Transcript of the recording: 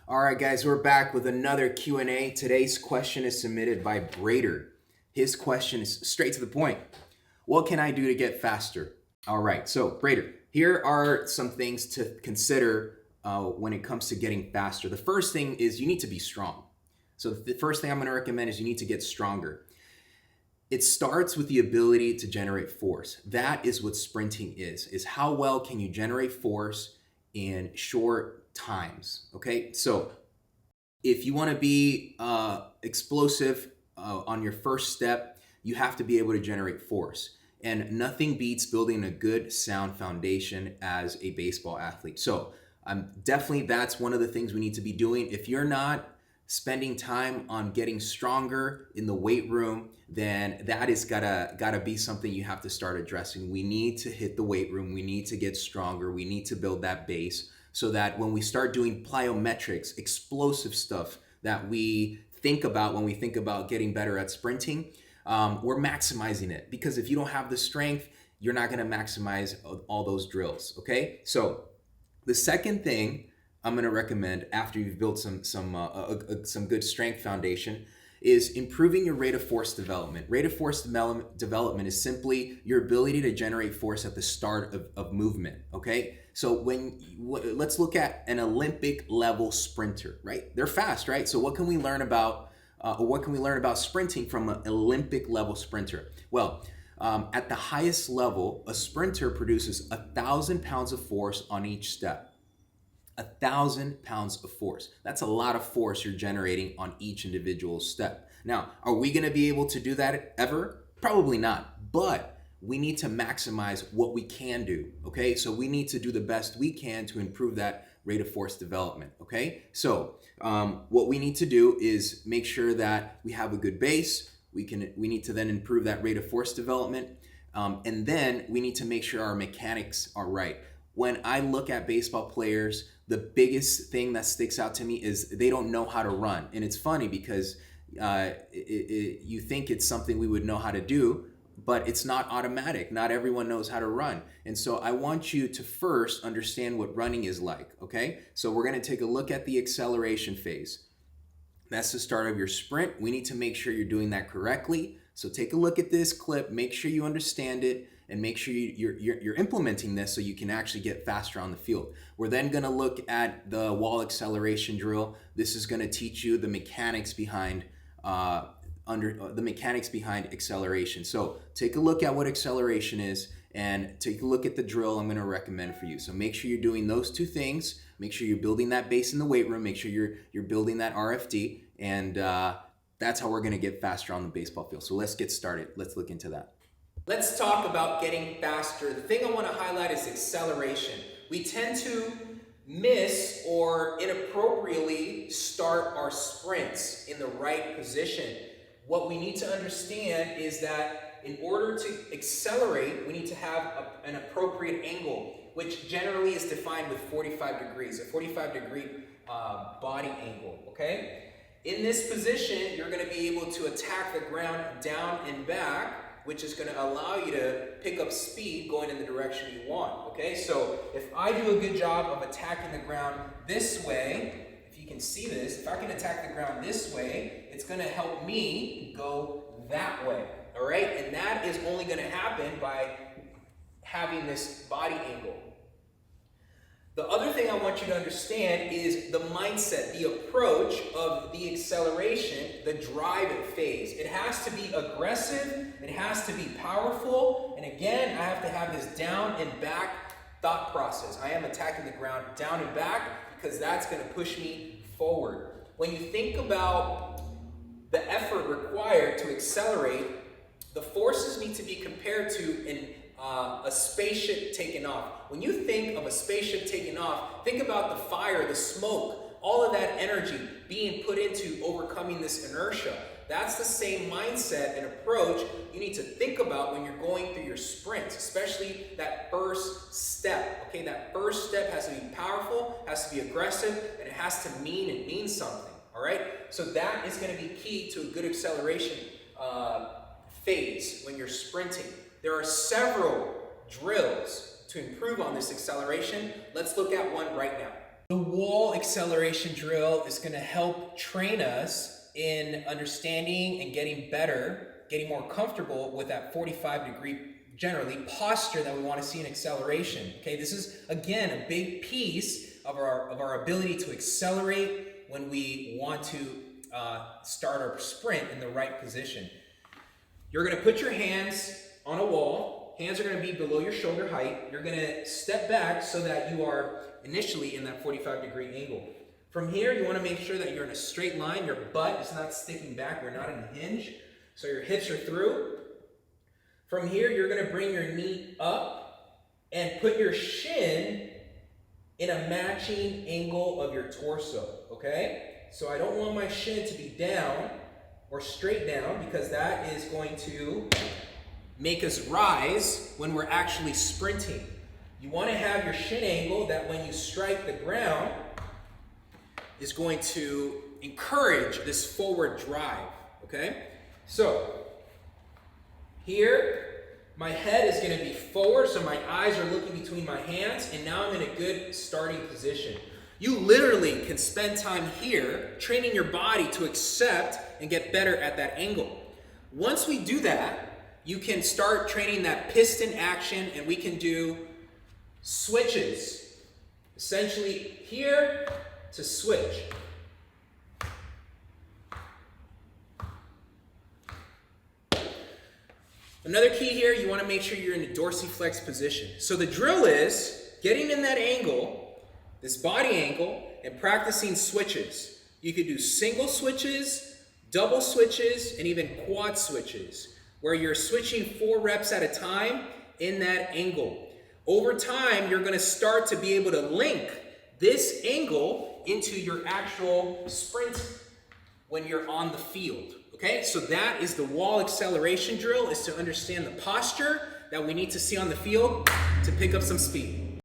All right, guys, we're back with another Q&A. Today's question is submitted by Brader. His question is straight to the point. What can I do to get faster? All right, so Brader, here are some things to consider when it comes to getting faster. The first thing is you need to be strong. So the first thing I'm going to recommend is you need to get stronger. It starts with the ability to generate force. That is what sprinting is how well can you generate force in short times. Okay, so if you want to be explosive on your first step, you have to be able to generate force. And nothing beats building a good, sound foundation as a baseball athlete. So, definitely that's one of the things we need to be doing. If you're not spending time on getting stronger in the weight room, then that is gotta be something you have to start addressing. We need to hit the weight room. We need to get stronger. We need to build that base so that when we start doing plyometrics, explosive stuff that we think about when we think about getting better at sprinting, we're maximizing it. Because if you don't have the strength, you're not going to maximize all those drills. Okay, so the second thing I'm going to recommend after you've built some good strength foundation is improving your rate of force development. Rate of force development is simply your ability to generate force at the start of movement. Okay, so let's look at an Olympic level sprinter. Right, they're fast, right? So what can we learn about sprinting from an Olympic level sprinter? Well, at the highest level, a sprinter produces 1,000 pounds of force on each step. 1,000 pounds of force. That's a lot of force you're generating on each individual step. Now, are we going to be able to do that ever? Probably not, but we need to maximize what we can do, okay? So we need to do the best we can to improve that rate of force development, okay? So what we need to do is make sure that we have a good base. We need to then improve that rate of force development, and then we need to make sure our mechanics are right. When I look at baseball players, the biggest thing that sticks out to me is they don't know how to run. And it's funny because you think it's something we would know how to do, but it's not automatic. Not everyone knows how to run. And so I want you to first understand what running is like, okay? So we're going to take a look at the acceleration phase. That's the start of your sprint. We need to make sure you're doing that correctly. So take a look at this clip, make sure you understand it, and make sure you're implementing this so you can actually get faster on the field. We're then going to look at the wall acceleration drill. This is going to teach you the mechanics behind acceleration. So take a look at what acceleration is and take a look at the drill I'm going to recommend for you. So make sure you're doing those two things. Make sure you're building that base in the weight room. Make sure you're building that RFD, and that's how we're going to get faster on the baseball field. So let's get started. Let's look into that. Let's talk about getting faster. The thing I want to highlight is acceleration. We tend to miss or inappropriately start our sprints in the right position. What we need to understand is that in order to accelerate, we need to have an appropriate angle, which generally is defined with 45 degrees, a 45-degree body angle, okay? In this position, you're going to be able to attack the ground down and back, which is going to allow you to pick up speed going in the direction you want, okay? So if I do a good job of attacking the ground this way, if you can see this, if I can attack the ground this way, it's going to help me go that way, all right? And that is only going to happen by having this body angle. The other thing I want you to understand is the mindset, the approach of the acceleration, the drive phase. It has to be aggressive, it has to be powerful, and again, I have to have this down and back thought process. I am attacking the ground down and back because that's going to push me forward. When you think about the effort required to accelerate, the forces need to be compared to a spaceship taking off. When you think of a spaceship taking off, think about the fire, the smoke, all of that energy being put into overcoming this inertia. That's the same mindset and approach you need to think about when you're going through your sprints, especially that first step. Okay, that first step has to be powerful, has to be aggressive, and it has to mean something. All right, so that is going to be key to a good acceleration phase when you're sprinting. There are several drills to improve on this acceleration. Let's look at one right now. The wall acceleration drill is going to help train us in understanding and getting better, getting more comfortable with that 45-degree, generally, posture that we want to see in acceleration. Okay, this is, again, a big piece of our ability to accelerate when we want to start our sprint in the right position. You're going to put your hands on a wall. Hands are going to be below your shoulder height. You're going to step back so that you are initially in that 45-degree angle. From here, you want to make sure that you're in a straight line. Your butt is not sticking back. You're not in a hinge. So your hips are through. From here, you're going to bring your knee up and put your shin in a matching angle of your torso, okay? So I don't want my shin to be down or straight down because that is going to make us rise when we're actually sprinting. You want to have your shin angle that when you strike the ground is going to encourage this forward drive, okay? So here, my head is going to be forward, so my eyes are looking between my hands, and now I'm in a good starting position. You literally can spend time here training your body to accept and get better at that angle. Once we do that, you can start training that piston action, and we can do switches. Essentially here to switch. Another key here, you want to make sure you're in a dorsiflex position. So the drill is getting in that angle, this body angle, and practicing switches. You could do single switches, double switches, and even quad switches, where you're switching 4 reps at a time in that angle. Over time, you're going to start to be able to link this angle into your actual sprint when you're on the field. Okay, so that is the wall acceleration drill, is to understand the posture that we need to see on the field to pick up some speed.